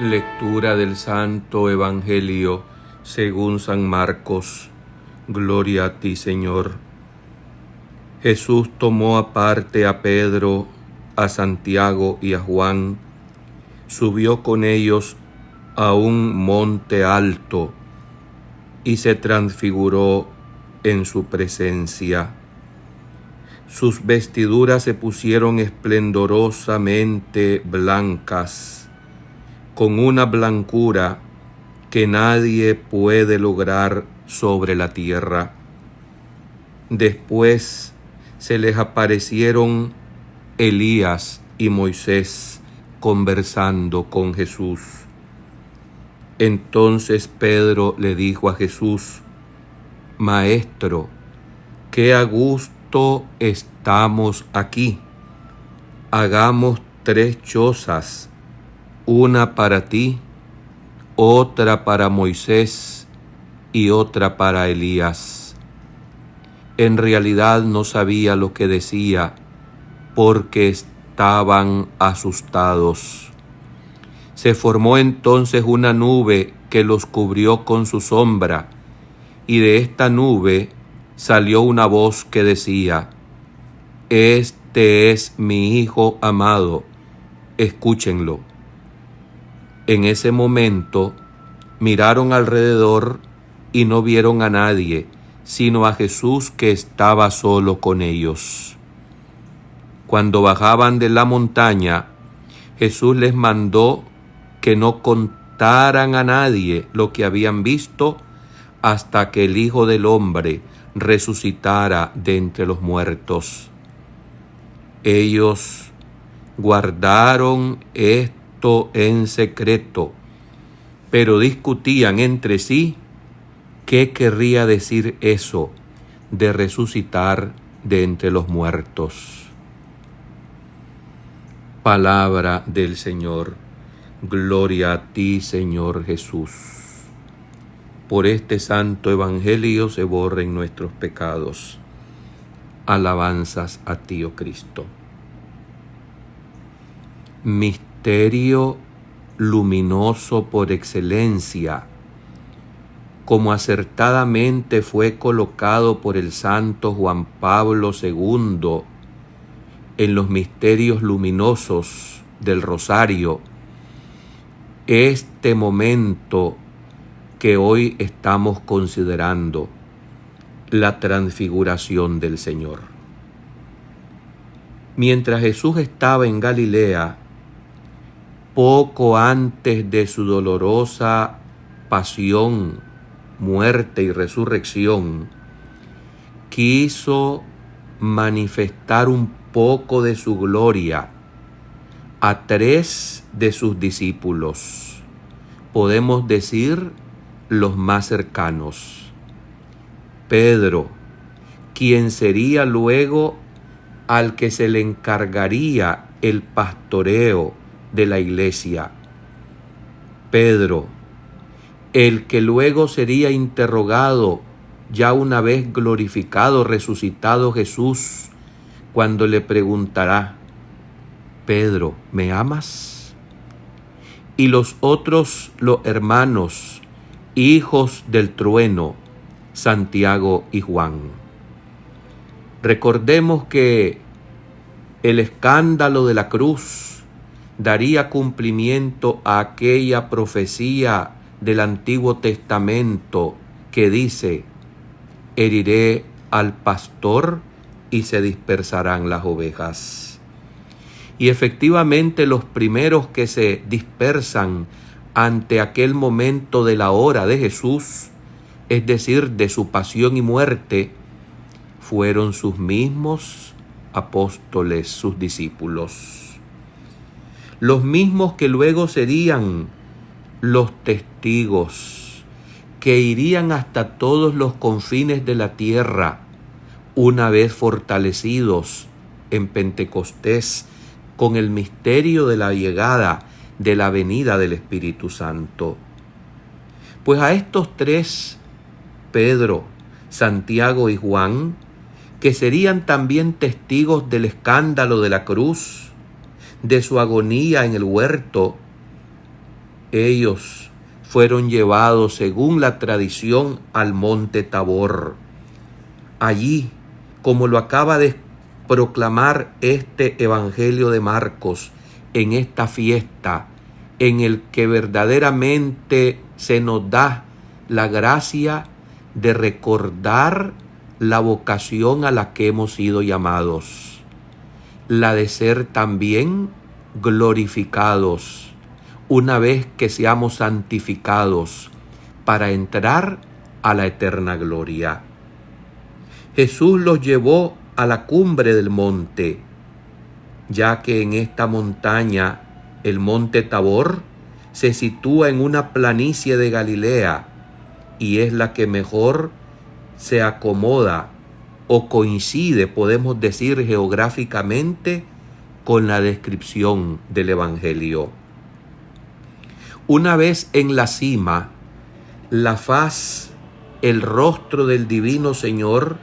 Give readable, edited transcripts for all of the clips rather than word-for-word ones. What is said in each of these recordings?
Lectura del Santo Evangelio según San Marcos. Gloria a ti, Señor. Jesús tomó aparte a Pedro, a Santiago y a Juan, subió con ellos a un monte alto y se transfiguró en su presencia. Sus vestiduras se pusieron esplendorosamente blancas, con una blancura que nadie puede lograr sobre la tierra. Después se les aparecieron Elías y Moisés conversando con Jesús. Entonces Pedro le dijo a Jesús: Maestro, qué a gusto estamos aquí. Hagamos 3 chozas, una para ti, otra para Moisés y otra para Elías. En realidad no sabía lo que decía, porque estaban asustados. Se formó entonces una nube que los cubrió con su sombra, y de esta nube salió una voz que decía: Este es mi Hijo amado, escúchenlo. En ese momento miraron alrededor y no vieron a nadie, sino a Jesús que estaba solo con ellos. Cuando bajaban de la montaña, Jesús les mandó que no contaran a nadie lo que habían visto hasta que el Hijo del Hombre resucitara de entre los muertos. Ellos guardaron esto en secreto, pero discutían entre sí qué querría decir eso de resucitar de entre los muertos. Palabra del Señor. Gloria a ti, Señor Jesús. Por este santo evangelio se borren nuestros pecados. Alabanzas a ti, oh Cristo. Misterio luminoso por excelencia, como acertadamente fue colocado por el santo Juan Pablo II en los misterios luminosos del Rosario. Este momento que hoy estamos considerando, la transfiguración del Señor. Mientras Jesús estaba en Galilea, poco antes de su dolorosa pasión, muerte y resurrección, quiso manifestar un poco de su gloria a 3 de sus discípulos, podemos decir los más cercanos. Pedro, quien sería luego al que se le encargaría el pastoreo de la iglesia. Pedro, el que luego sería interrogado ya una vez glorificado, resucitado Jesús, cuando le preguntará: Pedro, ¿me amas? Y los otros, los hermanos, hijos del trueno, Santiago y Juan. Recordemos que el escándalo de la cruz daría cumplimiento a aquella profecía del Antiguo Testamento que dice: heriré al pastor y se dispersarán las ovejas. Y efectivamente los primeros que se dispersan ante aquel momento de la hora de Jesús, es decir, de su pasión y muerte, fueron sus mismos apóstoles, sus discípulos. Los mismos que luego serían los testigos, que irían hasta todos los confines de la tierra, una vez fortalecidos en Pentecostés con el misterio de la llegada, de la venida del Espíritu Santo. Pues a estos 3, Pedro, Santiago y Juan, que serían también testigos del escándalo de la cruz, de su agonía en el huerto, ellos fueron llevados, según la tradición, al monte Tabor. Allí, como lo acaba de proclamar este Evangelio de Marcos, en esta fiesta, en el que verdaderamente se nos da la gracia de recordar la vocación a la que hemos sido llamados, la de ser también glorificados, una vez que seamos santificados para entrar a la eterna gloria. Jesús los llevó a la cumbre del monte, ya que en esta montaña, el monte Tabor, se sitúa en una planicie de Galilea y es la que mejor se acomoda o coincide, podemos decir geográficamente, con la descripción del Evangelio. Una vez en la cima, la faz, el rostro del divino Señor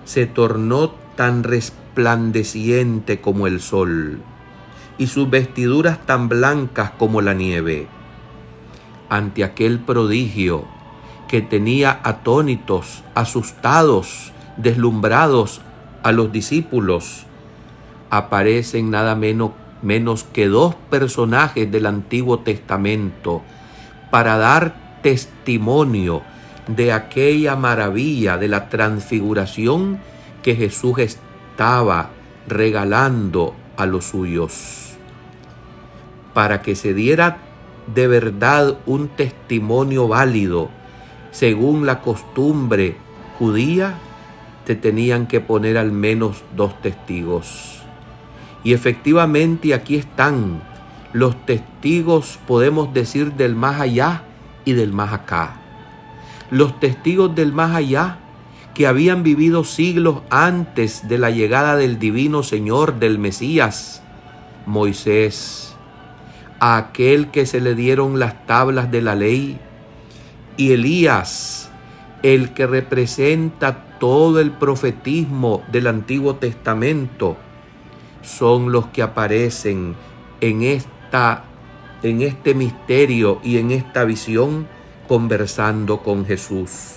se tornó tan resplandeciente como el sol, y sus vestiduras tan blancas como la nieve. Ante aquel prodigio que tenía atónitos, asustados, deslumbrados a los discípulos, aparecen nada menos que dos personajes del Antiguo Testamento para dar testimonio de aquella maravilla de la transfiguración que Jesús estaba regalando a los suyos. Para que se diera de verdad un testimonio válido, según la costumbre judía, te tenían que poner al menos dos testigos. Y efectivamente aquí están los testigos, podemos decir, del más allá y del más acá. Los testigos del más allá, que habían vivido siglos antes de la llegada del divino Señor, del Mesías, Moisés, a aquel que se le dieron las tablas de la ley, y Elías, el que representa todo el profetismo del Antiguo Testamento, son los que aparecen en este misterio y en esta visión, conversando con Jesús.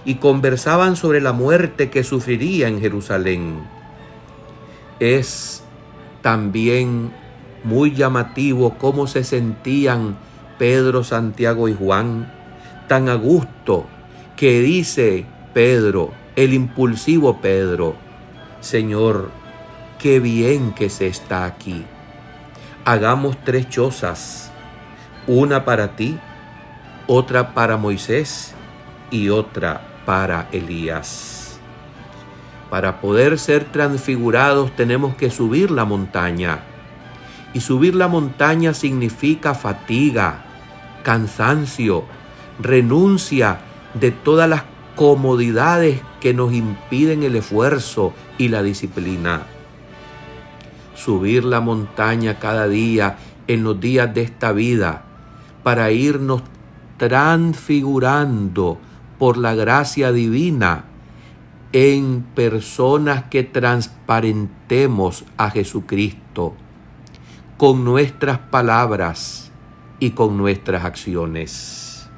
Y conversaban sobre la muerte que sufriría en Jerusalén. Es también muy llamativo cómo se sentían Pedro, Santiago y Juan, tan a gusto, que dice Pedro, el impulsivo Pedro: Señor, qué bien que se está aquí. Hagamos 3 chozas, una para ti, otra para Moisés y otra para Elías. Para poder ser transfigurados tenemos que subir la montaña. Y subir la montaña significa fatiga, cansancio, renuncia de todas las comodidades que nos impiden el esfuerzo y la disciplina. Subir la montaña cada día en los días de esta vida para irnos transfigurando por la gracia divina en personas que transparentemos a Jesucristo con nuestras palabras y con nuestras acciones.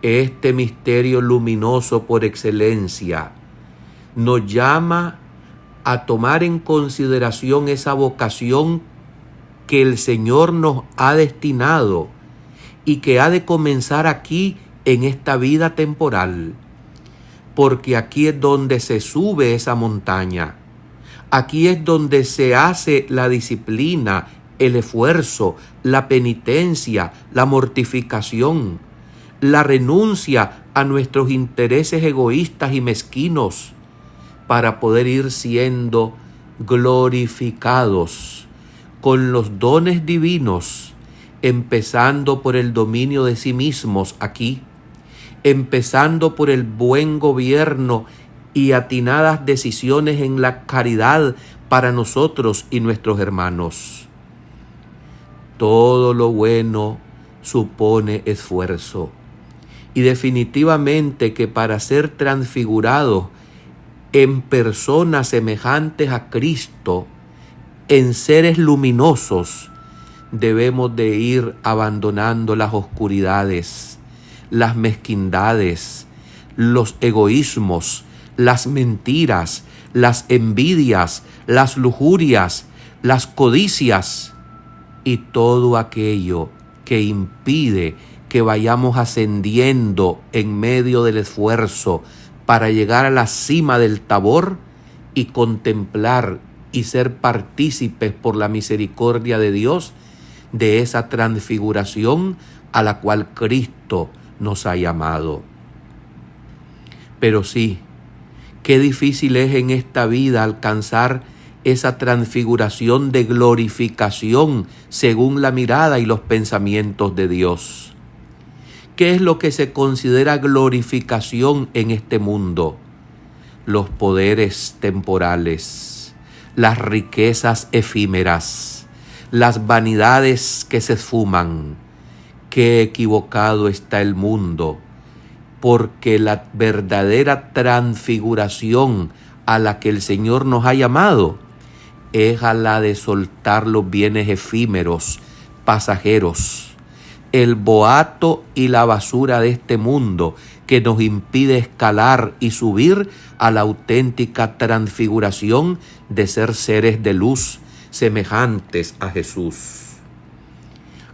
Este misterio luminoso por excelencia nos llama a tomar en consideración esa vocación que el Señor nos ha destinado y que ha de comenzar aquí en esta vida temporal, porque aquí es donde se sube esa montaña, aquí es donde se hace la disciplina, el esfuerzo, la penitencia, la mortificación, la renuncia a nuestros intereses egoístas y mezquinos, para poder ir siendo glorificados con los dones divinos, empezando por el dominio de sí mismos aquí, empezando por el buen gobierno y atinadas decisiones en la caridad para nosotros y nuestros hermanos. Todo lo bueno supone esfuerzo, y definitivamente que para ser transfigurados en personas semejantes a Cristo, en seres luminosos, debemos de ir abandonando las oscuridades, las mezquindades, los egoísmos, las mentiras, las envidias, las lujurias, las codicias y todo aquello que impide que vayamos ascendiendo en medio del esfuerzo para llegar a la cima del Tabor y contemplar y ser partícipes por la misericordia de Dios de esa transfiguración a la cual Cristo nos ha llamado. Pero sí, qué difícil es en esta vida alcanzar esa transfiguración de glorificación según la mirada y los pensamientos de Dios. ¿Qué es lo que se considera glorificación en este mundo? Los poderes temporales, las riquezas efímeras, las vanidades que se esfuman. Qué equivocado está el mundo, porque la verdadera transfiguración a la que el Señor nos ha llamado es a la de soltar los bienes efímeros, pasajeros, el boato y la basura de este mundo que nos impide escalar y subir a la auténtica transfiguración de ser seres de luz semejantes a Jesús.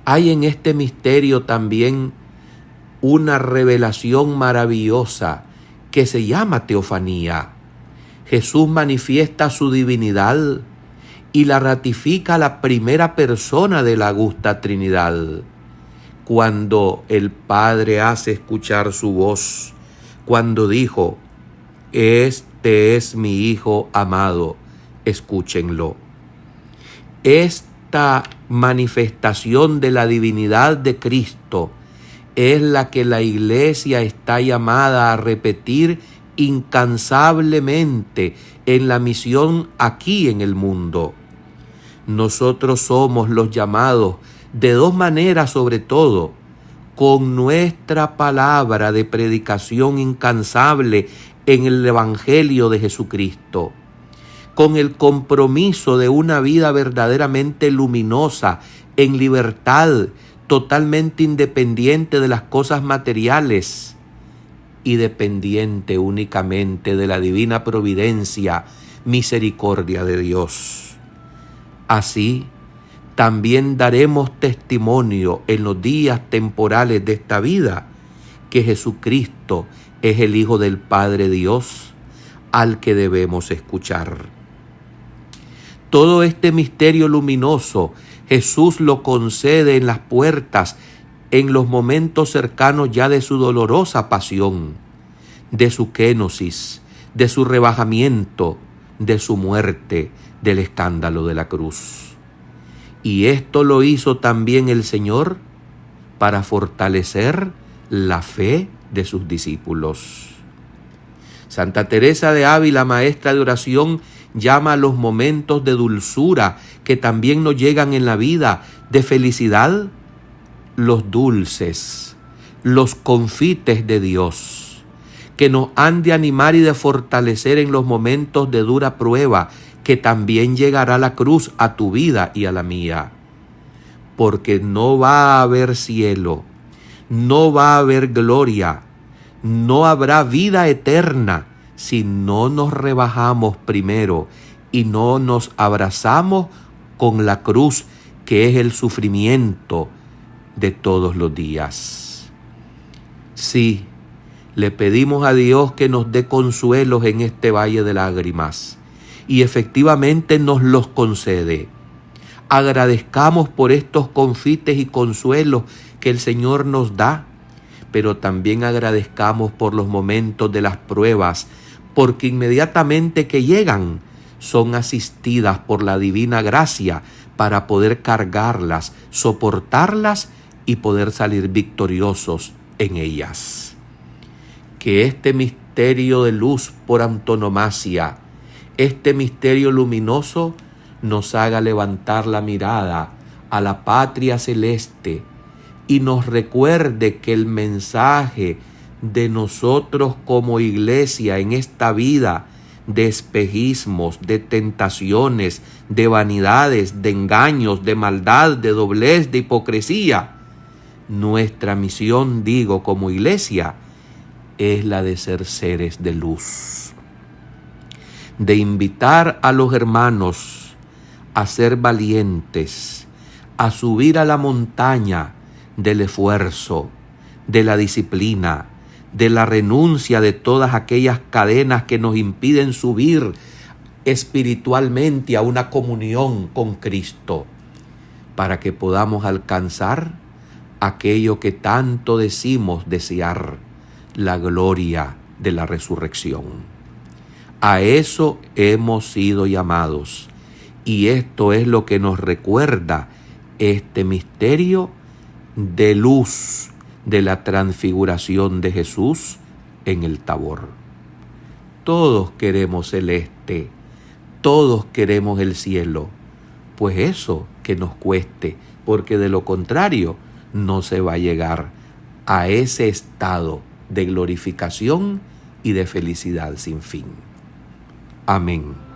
Hay en este misterio también una revelación maravillosa que se llama teofanía. Jesús manifiesta su divinidad y la ratifica la primera persona de la augusta Trinidad. Cuando el Padre hace escuchar su voz, cuando dijo: "Este es mi Hijo amado, escúchenlo". Esta manifestación de la divinidad de Cristo es la que la Iglesia está llamada a repetir incansablemente en la misión aquí en el mundo. Nosotros somos los llamados de dos maneras, sobre todo, con nuestra palabra de predicación incansable en el Evangelio de Jesucristo, con el compromiso de una vida verdaderamente luminosa, en libertad, totalmente independiente de las cosas materiales y dependiente únicamente de la divina providencia, misericordia de Dios. Así, también daremos testimonio en los días temporales de esta vida que Jesucristo es el Hijo del Padre Dios, al que debemos escuchar. Todo este misterio luminoso Jesús lo concede en las puertas, en los momentos cercanos ya de su dolorosa pasión, de su kénosis, de su rebajamiento, de su muerte, del escándalo de la cruz. Y esto lo hizo también el Señor para fortalecer la fe de sus discípulos. Santa Teresa de Ávila, maestra de oración, llama a los momentos de dulzura que también nos llegan en la vida, de felicidad, los dulces, los confites de Dios, que nos han de animar y de fortalecer en los momentos de dura prueba, que también llegará la cruz a tu vida y a la mía. Porque no va a haber cielo, no va a haber gloria, no habrá vida eterna si no nos rebajamos primero y no nos abrazamos con la cruz, que es el sufrimiento de todos los días. Sí, le pedimos a Dios que nos dé consuelos en este valle de lágrimas, y efectivamente nos los concede. Agradezcamos por estos confites y consuelos que el Señor nos da, pero también agradezcamos por los momentos de las pruebas, porque inmediatamente que llegan, son asistidas por la divina gracia para poder cargarlas, soportarlas y poder salir victoriosos en ellas. Que este misterio de luz por antonomasia, este misterio luminoso, nos haga levantar la mirada a la patria celeste y nos recuerde que el mensaje de nosotros como iglesia en esta vida de espejismos, de tentaciones, de vanidades, de engaños, de maldad, de doblez, de hipocresía. Nuestra misión, digo, como iglesia, es la de ser seres de luz, de invitar a los hermanos a ser valientes, a subir a la montaña del esfuerzo, de la disciplina, de la renuncia de todas aquellas cadenas que nos impiden subir espiritualmente a una comunión con Cristo, para que podamos alcanzar aquello que tanto decimos desear, la gloria de la resurrección. A eso hemos sido llamados, y esto es lo que nos recuerda este misterio de luz de la transfiguración de Jesús en el Tabor. Todos queremos celeste, todos queremos el cielo, pues eso que nos cueste, porque de lo contrario no se va a llegar a ese estado de glorificación y de felicidad sin fin. Amén.